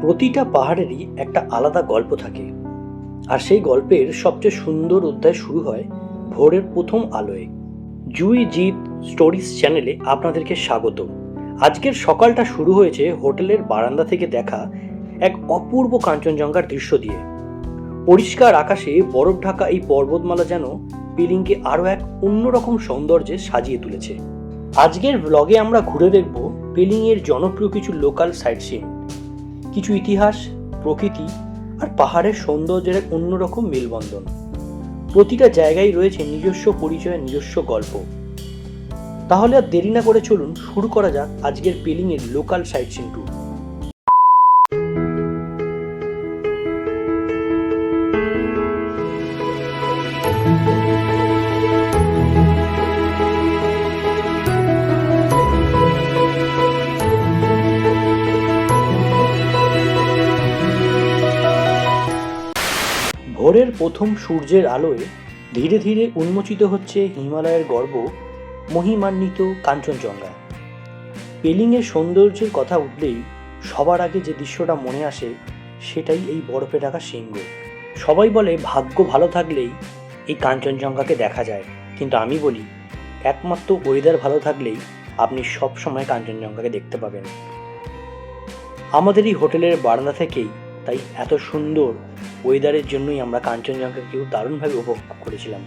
প্রতিটা পাহাড়েরই একটা আলাদা গল্প থাকে, আর সেই গল্পের সবচেয়ে সুন্দর অধ্যায় শুরু হয় ভোরের প্রথম আলোয়। জুই জিৎ স্টোরিজ চ্যানেলে আপনাদেরকে স্বাগত। আজকের সকালটা শুরু হয়েছে হোটেলের বারান্দা থেকে দেখা এক অপূর্ব কাঞ্চনজঙ্ঘার দৃশ্য দিয়ে। পরিষ্কার আকাশে বরফ ঢাকা এই পর্বতমালা যেন পেলিংকে আরও এক অন্যরকম সৌন্দর্যে সাজিয়ে তুলেছে। আজকের ব্লগে আমরা ঘুরে দেখব পেলিংয়ের জনপ্রিয় কিছু লোকাল সাইট সিন, কিছু ইতিহাস, প্রকৃতি আর পাহাড়ের সৌন্দর্যের এক অন্যরকম মেলবন্ধন। প্রতিটা জায়গায় রয়েছে নিজস্ব পরিচয়, নিজস্ব গল্প। তাহলে আর দেরি না করে চলুন শুরু করা যাক আজকের পেলিংয়ের লোকাল সাইট সিন ট্যুর। ভোরের প্রথম সূর্যের আলোয় ধীরে ধীরে উন্মোচিত হচ্ছে হিমালয়ের গর্ব মহিমান্বিত কাঞ্চনজঙ্ঘা। পেলিংয়ের সৌন্দর্যের কথা উঠলেই সবার আগে যে দৃশ্যটা মনে আসে সেটাই এই বরফে ঢাকা শৃঙ্গ। সবাই বলে ভাগ্য ভালো থাকলেই এই কাঞ্চনজঙ্ঘাকে দেখা যায়, কিন্তু আমি বলি একমাত্র ওয়েদার ভালো থাকলেই আপনি সব সময় কাঞ্চনজঙ্ঘাকে দেখতে পাবেন। আমাদের এই হোটেলের বারান্দা থেকেই তাই এত সুন্দর ওয়েদারের জন্যই আমরা কাঞ্চনজঙ্ঘাকেও দারুণভাবে উপভোগ করেছিলাম।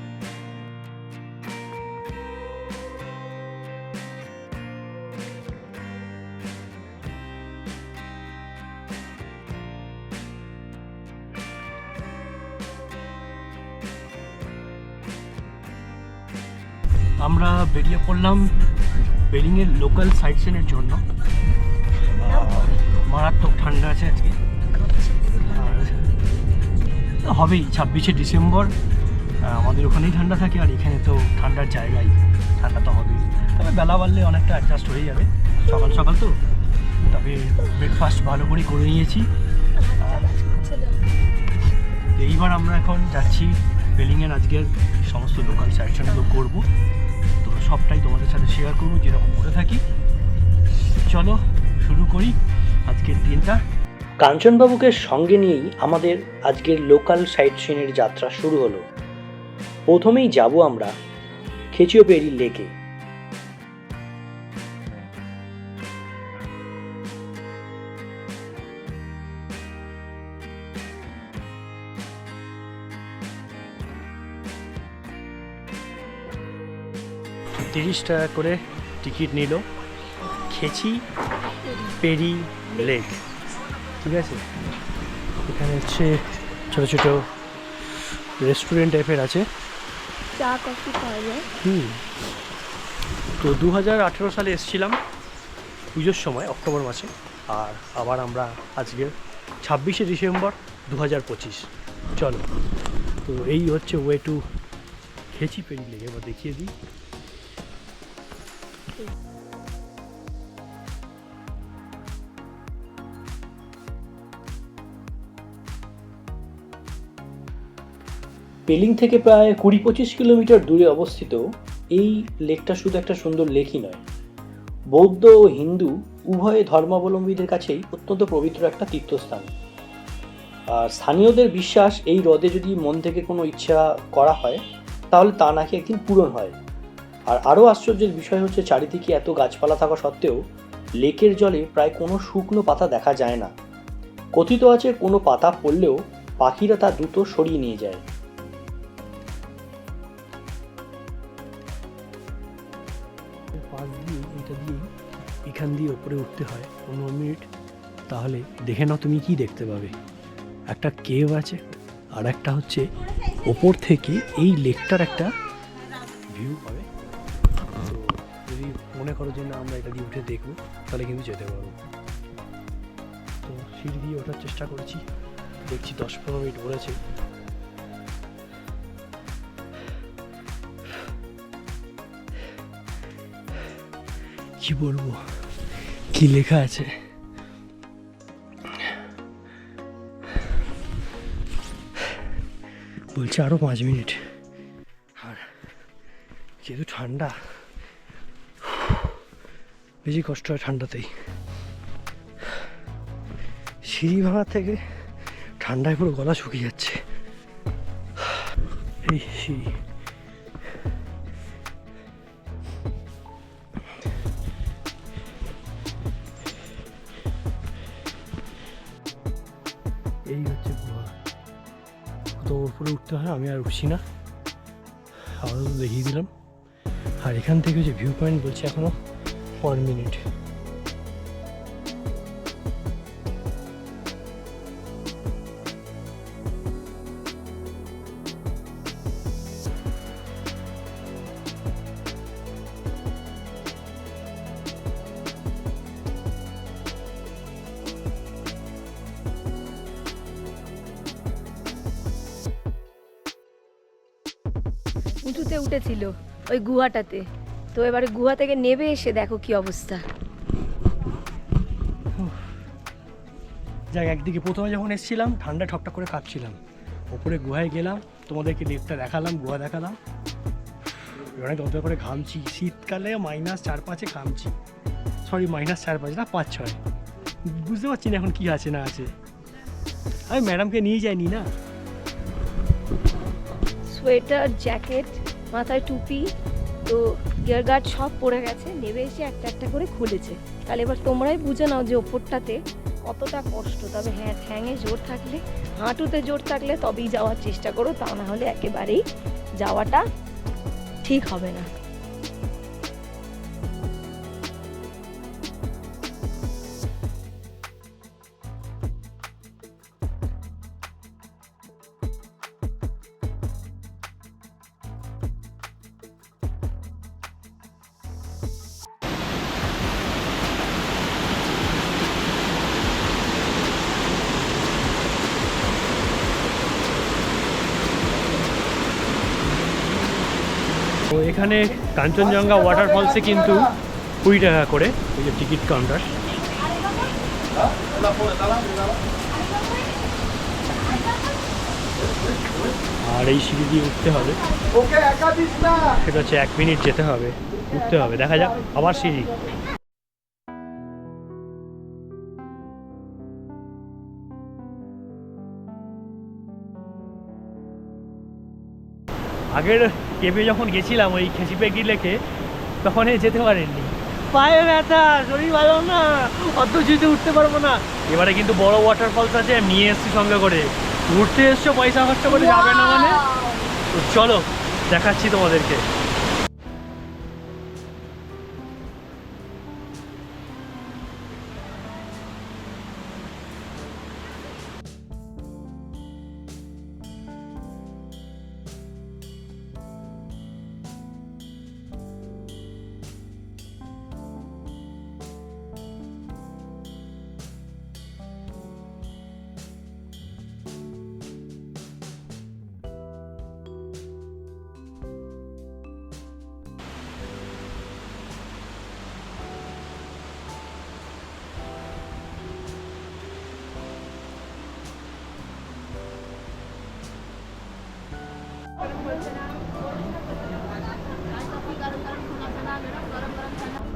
আমরা বেরিয়ে পড়লাম পেলিংয়ের লোকাল সাইট সিনের জন্য। মারাত্মক ঠান্ডা আছে আজকে, আর হবেই 26শে ডিসেম্বর। আমাদের ওখানেই ঠান্ডা থাকে, আর এখানে তো ঠান্ডার জায়গায় ঠান্ডা তো হবেই। তবে বেলা বাড়লে অনেকটা অ্যাডজাস্ট হয়ে যাবে, সকাল সকাল তো। তবে ব্রেকফাস্ট ভালো করেই করে নিয়েছি। এইবার আমরা এখন যাচ্ছি পেলিংয়ের আজকের সমস্ত লোকাল সাইট সিনগুলো করবো, তো সবটাই তোমাদের সাথে শেয়ার করবো যেরকম করে থাকি। চলো শুরু করি আজকের দিনটা। কাঞ্চনবাবুকে সঙ্গে নিয়েই আমাদের আজকের লোকাল সাইট সিনের যাত্রা শুরু হলো। প্রথমেই যাব আমরা খেচিওপেরি লেকে। $30 করে টিকিট নিল খেচিপেরি লেক। ঠিক আছে, এখানে হচ্ছে ছোটো ছোটো রেস্টুরেন্ট টাইপের আছে, চা কফি পাওয়া যায়। তো 2018 সালে এসেছিলাম পুজোর সময় অক্টোবর মাসে, আর আবার আমরা আজকে 26শে ডিসেম্বর 2025। চলো, তো এই হচ্ছে ওয়ে টু খেচিপেরি লেক। এবার দেখিয়ে দিই। পেলিং থেকে প্রায় 20-25 কিলোমিটার দূরে অবস্থিত এই লেকটা শুধু একটা সুন্দর লেকই নয়, বৌদ্ধ ও হিন্দু উভয় ধর্মাবলম্বীদের কাছেই অত্যন্ত পবিত্র একটা তীর্থস্থান। আর স্থানীয়দের বিশ্বাস এই হ্রদে যদি মন থেকে কোনো ইচ্ছা করা হয় তাহলে তা নাকি একদিন পূরণ হয়। আর আরও আশ্চর্যের বিষয় হচ্ছে চারিদিকে এত গাছপালা থাকা সত্ত্বেও লেকের জলে প্রায় কোনো শুকনো পাতা দেখা যায় না। কথিত আছে কোনো পাতা পড়লেও পাখিরা তা দ্রুত সরিয়ে নিয়ে যায়। পাশ দিয়ে এটা দিয়ে এখান দিয়ে উপরে উঠতে হয় 15 মিনিট। তাহলে দেখে নাও তুমি কি দেখতে পাবে। একটা কেভ আছে, আর একটা হচ্ছে ওপর থেকে এই লেকটার একটা ভিউ পাবে। তো যদি মনে করো যে না আমরা এটা দিয়ে উঠে দেখবো তাহলে কিন্তু যেতে পারবো। তো সিঁড়ি দিয়ে ওঠার চেষ্টা করেছি, দেখছি 10-15 মিনিট ওড়েছে। কি বলবো, কি লেখা আছে বলছে আরো 5 মিনিট। আর যেহেতু ঠান্ডা, বেশি কষ্ট হয় ঠান্ডাতেই। সিঁড়ি ভাঙা থেকে ঠান্ডায় পুরো গলা শুকিয়ে যাচ্ছে। এই সিঁড়ি এই হচ্ছে গুহা। কত উপরে উঠতে হয় আমি আর উঠছি না, আপাতত দেখিয়ে দিলাম। আর এখান থেকে যে ভিউ পয়েন্ট বলছে এখনো 1 মিনিট। উঁচুতে উঠেছিল ওই গুহাটাতে, তো এবারে গুহা থেকে নেমে এসে দেখো কি অবস্থা। যাক, একদিকে প্রথমে যখন এসেছিলাম ঠান্ডা ঠকঠক করে কাঁপছিলাম, ওপরে গুহায় গেলাম, তোমাদেরকে লিফটটা দেখালাম, গুহা দেখালাম, অনেক অত করে ঘামছি। শীতকালে -4-5 ঘামছি, সরি -4-5 না 5-6, বুঝতে পারছি না এখন কি আছে না আছে। আমি ম্যাডামকে নিয়ে যাইনি না। সোয়েটার, জ্যাকেট, মাথায় টুপি, তো গিয়ার গার্ড সব পড়ে গেছে। নেমে এসে একটা একটা করে খুলেছে। তাহলে এবার তোমরাই বুঝে নাও যে ওপরটাতে কতটা কষ্ট। তবে হ্যাঁ, ঠ্যাঙে জোর থাকলে, হাঁটুতে জোর থাকলে তবেই যাওয়ার চেষ্টা করো, তা না হলে একেবারেই যাওয়াটা ঠিক হবে না। তো এখানে কাঞ্চনজঙ্ঘা ওয়াটারফলসে কিন্তু 20 টাকা করে ওই যে টিকিট কাউন্টার। আর এই সিঁড়ি দিয়ে উঠতে হবে, সেটা হচ্ছে 1 মিনিট যেতে হবে, উঠতে হবে। দেখা যাক, আবার সিঁড়ি। আগের কেবে যখন গেছিলাম ওই খেচিপেগি লেকে, তখন যেতে পারেননি, পায়ে ব্যথা, শরীর ভালো না, অত যেতে উঠতে পারবো না। এবারে কিন্তু বড় ওয়াটারফলস আছে, নিয়ে এসছি সঙ্গে করে। ঘুরতে এসছো, পয়সা খরচা করে যাবে না মানে? তো চলো দেখাচ্ছি তোমাদেরকে।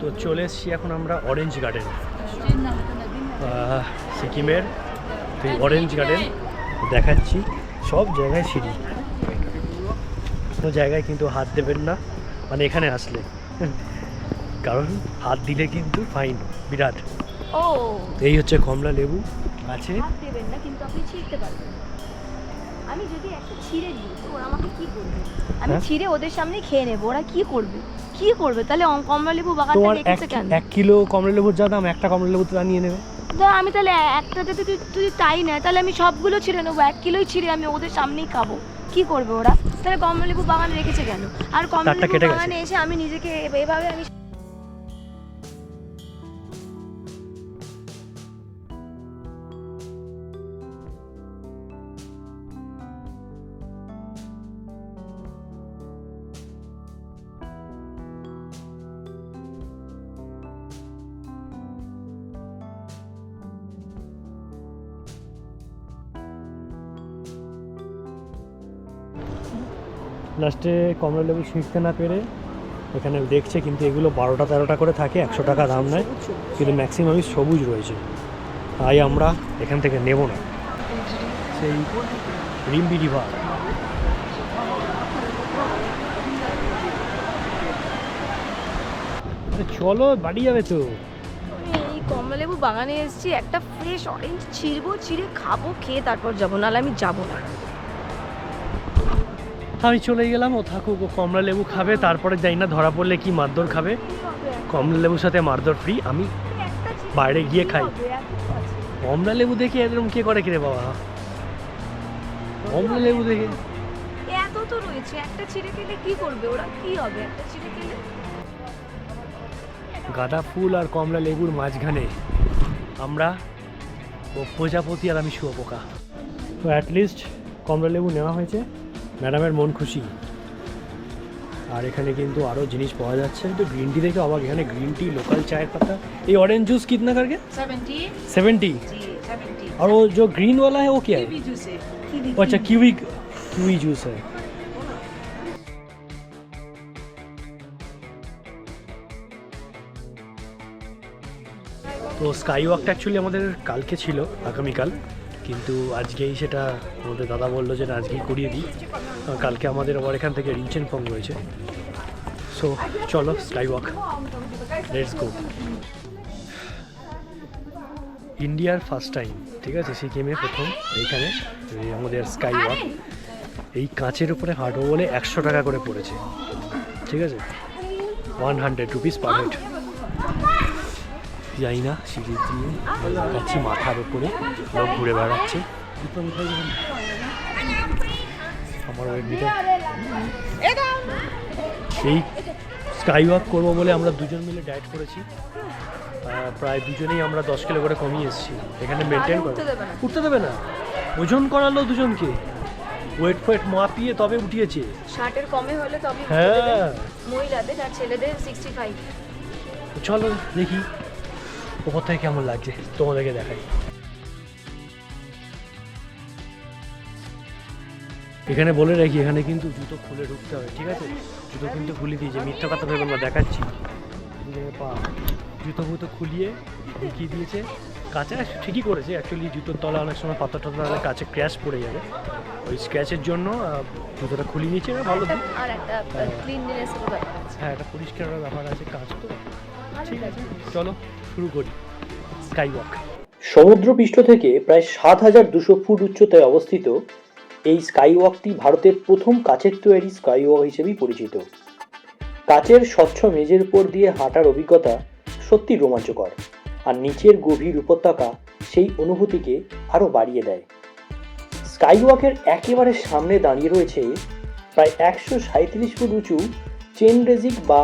তো চলে এসছি এখন আমরা অরেঞ্জ গার্ডেন, সিকিমের অরেঞ্জ গার্ডেন দেখাচ্ছি। সব জায়গায় সিঁড়ি, কোনো জায়গায় কিন্তু হাত দেবেন না মানে এখানে আসলে, কারণ হাত দিলে কিন্তু ফাইন বিরাট। ও, এই হচ্ছে কমলা লেবু আছে। হাত দেবেন না, কিন্তু আপনি ছিঁড়তে পারবেন। আমি যদি একটা ছিঁড়ে দিই তো ওরা আমাকে কি করবে? আমি ছিঁড়ে ওদের সামনে খেয়ে নেবো, ওরা কি করবে? কি করবে তাহলে? কমলা লেবু বাগানটা তোমার রেখেছে কেন? 1 কিলো কমলা লেবুর যা দাম, একটা কমলা লেবু তো নিয়ে নেবে। আমি তাহলে একটাতে যদি তাই নেয়, তাহলে আমি সবগুলো ছিঁড়ে নেবো, 1 কিলোই ছিঁড়ে আমি ওদের সামনেই খাবো। কি করবে ওরা? তাহলে কমলা লেবু বাগান রেখেছে কেন? আর কমলা লেবু বাগানে এসে আমি নিজেকে এভাবে আমি লাস্টে কমলা লেবু ছিঁড়তে না পেরে এখানে দেখছে, কিন্তু এগুলো 12টা 13টা করে থাকে, 100 টাকা দাম নেয়, কিন্তু ম্যাক্সিমামই সবুজ রয়েছে। তাই আমরা এখান থেকে নেব না, সেই রিম্বি রিভার। চলো বাড়ি যাবে তো। এই কমলালেবু বাগানে এসেছি, একটা ফ্রেশ অরেঞ্জ ছিঁড়বো, ছিঁড়ে খাবো, খেয়ে তারপর যাবো, নাহলে আমি যাবো না। আমি চলে গেলাম, ও থাকুক, ও কমলা লেবু খাবে, তারপরে যাই না ধরা পড়লে কি মারধর খাবে। কমলা লেবুর সাথে মারধর ফ্রি, আমি বাইরে গিয়ে খাই। কমলা লেবু দেখে এরকম কে করে কিরে বাবা, কমলা লেবু দেখে এত তো রয়েছে, একটা ছিঁড়ে খেলে কি করবে ওরা, কি হবে একটা ছিঁড়ে খেলে? গাঁদা ফুল আর কমলা লেবুর মাঝখানে আমরা, ও প্রজাপতি আর আমি শুয়োপোকা। তো অ্যাটলিস্ট কমলা লেবু নেওয়া হয়েছে, ম্যাডামের মন খুশি। আর এখানে কিন্তু আরও জিনিস পাওয়া যাচ্ছে। তো গ্রিন টি দেখে অবাক, এখানে গ্রিন টি, লোকাল চায়ের পাতা। ये ऑरेंज जूस कितना करके? 70। और वो जो ग्रीन वाला है वो क्या है? अच्छा कीवी जूस है। তো স্কাই ওয়াকটা অ্যাকচুয়ালি আমাদের কালকে ছিল, আগামীকাল, কিন্তু আজকেই সেটা আমাদের দাদা বললো যে না আজকেই করিয়ে দিই, কালকে আমাদের আবার এখান থেকে রিঞ্চেনফং রয়েছে। সো চলো স্কাই ওয়াক, লেটস গো। ইন্ডিয়ার ফার্স্ট টাইম, ঠিক আছে, সিকিমে প্রথম এইখানে এই আমাদের স্কাই ওয়াক। এই কাঁচের উপরে হাঁটবো বলে 100 টাকা করে পড়েছে, ঠিক আছে, 100 রুপিস পার হেড। যাই না, সিঁড়ি দিয়ে যাচ্ছি, মাথার উপরে লোক ঘুরে বেড়াচ্ছে। আমার এই স্কাই ওয়াক করবো বলে আমরা দুজন মিলে ডায়েট করেছি, প্রায় দুজনেই আমরা 10 কিলো করে কমিয়ে এসেছি। এখানে মেনটেন করে উঠতে দেবে না, ওজন করালো দুজনকে, ওয়েট ফোয়েট মাপিয়ে তবে উঠিয়েছে। 60 এর কমে হলে তবে হ্যাঁ, মহিলাদের আর ছেলেদের 65। চলো দেখি ওপর থেকে কেমন লাগছে, তোমাদেরকে দেখাই। এখানে বলে রাখি, এখানে কিন্তু জুতো খুলে ঢুকতে হবে, ঠিক আছে, জুতো কিন্তু খুলে দিয়েছে, মিথ্যা কথা ভেবে আমরা দেখাচ্ছি। পা জুতো ফুতো খুলিয়ে ঢুকিয়ে দিয়েছে, কাঁচা ঠিকই করেছে অ্যাকচুয়ালি, জুতোর তলা অনেক সময় পাথর টাথর হলে কাছে ক্র্যাশ পড়ে যাবে, ওই স্ক্র্যাচের জন্য জুতোটা খুলিয়ে নিয়েছে। ভালো, আর একটা ক্লিননেসের ব্যাপার আছে। হ্যাঁ, একটা পরিষ্কারের ব্যাপার আছে, কাঁচ তো ঠিক আছে। চলো শুরু করি স্কাই ওয়াক। সমুদ্রপৃষ্ঠ থেকে প্রায় 7200 ফুট উচ্চতায় অবস্থিত এই স্কাই ওয়াকটি ভারতের প্রথম কাচের তৈরি স্কাই ওয়াক হিসেবেই পরিচিত। কাচের স্বচ্ছ মেঝের উপর দিয়ে হাঁটার অভিজ্ঞতা সত্যি রোমাঞ্চকর, আর নিচের গভীর উপত্যকা সেই অনুভূতিকে আরও বাড়িয়ে দেয়। স্কাই ওয়াকের একেবারে সামনে দাঁড়িয়ে রয়েছে প্রায় 137 ফুট উঁচু চেনরেজিক বা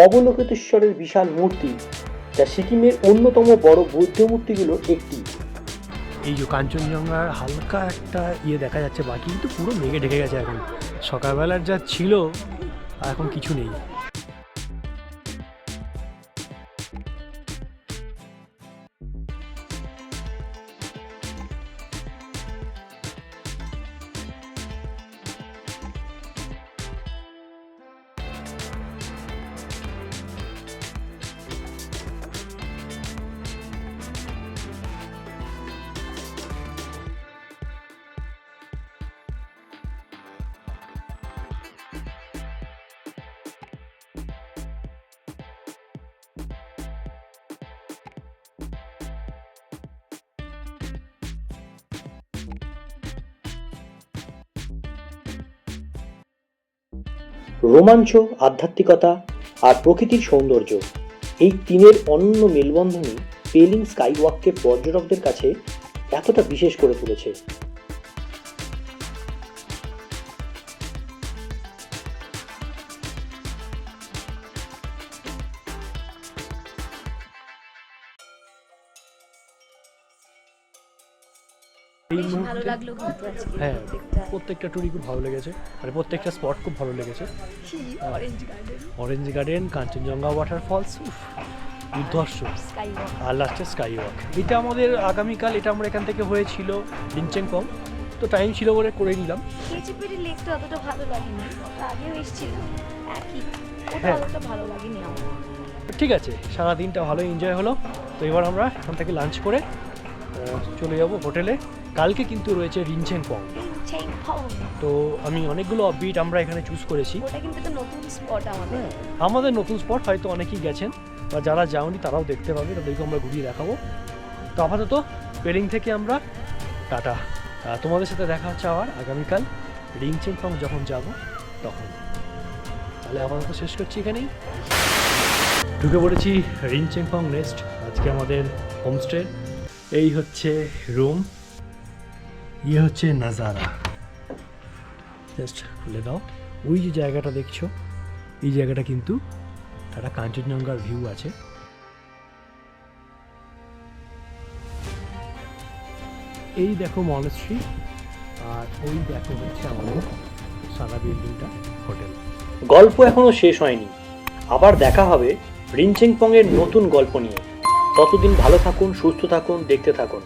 অবলোকিতেশ্বরের বিশাল মূর্তি, যা সিকিমের অন্যতম বড় বৌদ্ধ মূর্তিগুলোর একটি। এই যে কাঞ্চনজঙ্ঘার হালকা একটা দেখা যাচ্ছে, বাকি কিন্তু পুরো মেঘে ঢেকে গেছে। এখন সকালবেলার যা ছিল এখন কিছু নেই। রোমাঞ্চ, আধ্যাত্মিকতা আর প্রকৃতির সৌন্দর্য, এই তিনের অনন্য মেলবন্ধনই পেলিং স্কাই ওয়াককে পর্যটকদের কাছে এতটা বিশেষ করে তুলেছে। হ্যাঁ, প্রত্যেকটা টুরই খুব ভালো লেগেছে, মানে প্রত্যেকটা স্পট খুব ভালো লেগেছে। অরেঞ্জ গার্ডেন, কাঞ্চনজঙ্ঘা ওয়াটারফলস, দুর্ধর্ষ, আর লাস্টে স্কাই ওয়াক। এটা আমাদের আগামীকাল, এটা আমরা এখান থেকে হয়েছিল রিঞ্চেনফং, তো টাইম ছিল বলে করে নিলাম। কেচিপিরি লেকটা অতটা ভালো লাগেনি, আগেও এসেছিলাম একই, ওটা অতটা ভালো লাগেনি আমার। ঠিক আছে, সারাদিনটা ভালো এনজয় হলো। তো এবার আমরা এখান থেকে লাঞ্চ করে চলে যাব হোটেলে। কালকে কিন্তু রয়েছে রিনচেনপং। তো আমি অনেকগুলো অফবিট আমরা এখানে চুজ করেছি। ওটা কিন্তু একটা নতুন স্পট আমাদের। আমাদের নতুন স্পট, হয়তো অনেকেই গেছেন বা যারা যাওনি তারাও দেখতে পাবে, তাদেরকে আমরা ঘুরিয়ে দেখাবো। তো আপাতত পেলিং থেকে আমরা টাটা। তোমাদের সাথে দেখা হচ্ছে আবার আগামীকাল রিনচেনপং যখন যাব তখন। তাহলে আপাতত শেষ করছি এখানেই। ঢুকে পড়েছি রিনচেনপং নেস্ট, আজকে আমাদের হোমস্টে। এই হচ্ছে রুম, ইয়ে হচ্ছে নাজারা। জাস্ট খুলে দাও। ওই যে জায়গাটা দেখছো, এই জায়গাটা কিন্তু একটা কাঞ্চনজঙ্ঘার ভিউ আছে। এই দেখো মনেস্ট্রি, আর ওই দেখো হচ্ছে আমাদের সারা বিল্ডিংটা হোটেল। গল্প এখনো শেষ হয়নি, আবার দেখা হবে রিনচেনপং এর নতুন গল্প নিয়ে। ততদিন ভালো থাকুন, সুস্থ থাকুন, দেখতে থাকুন।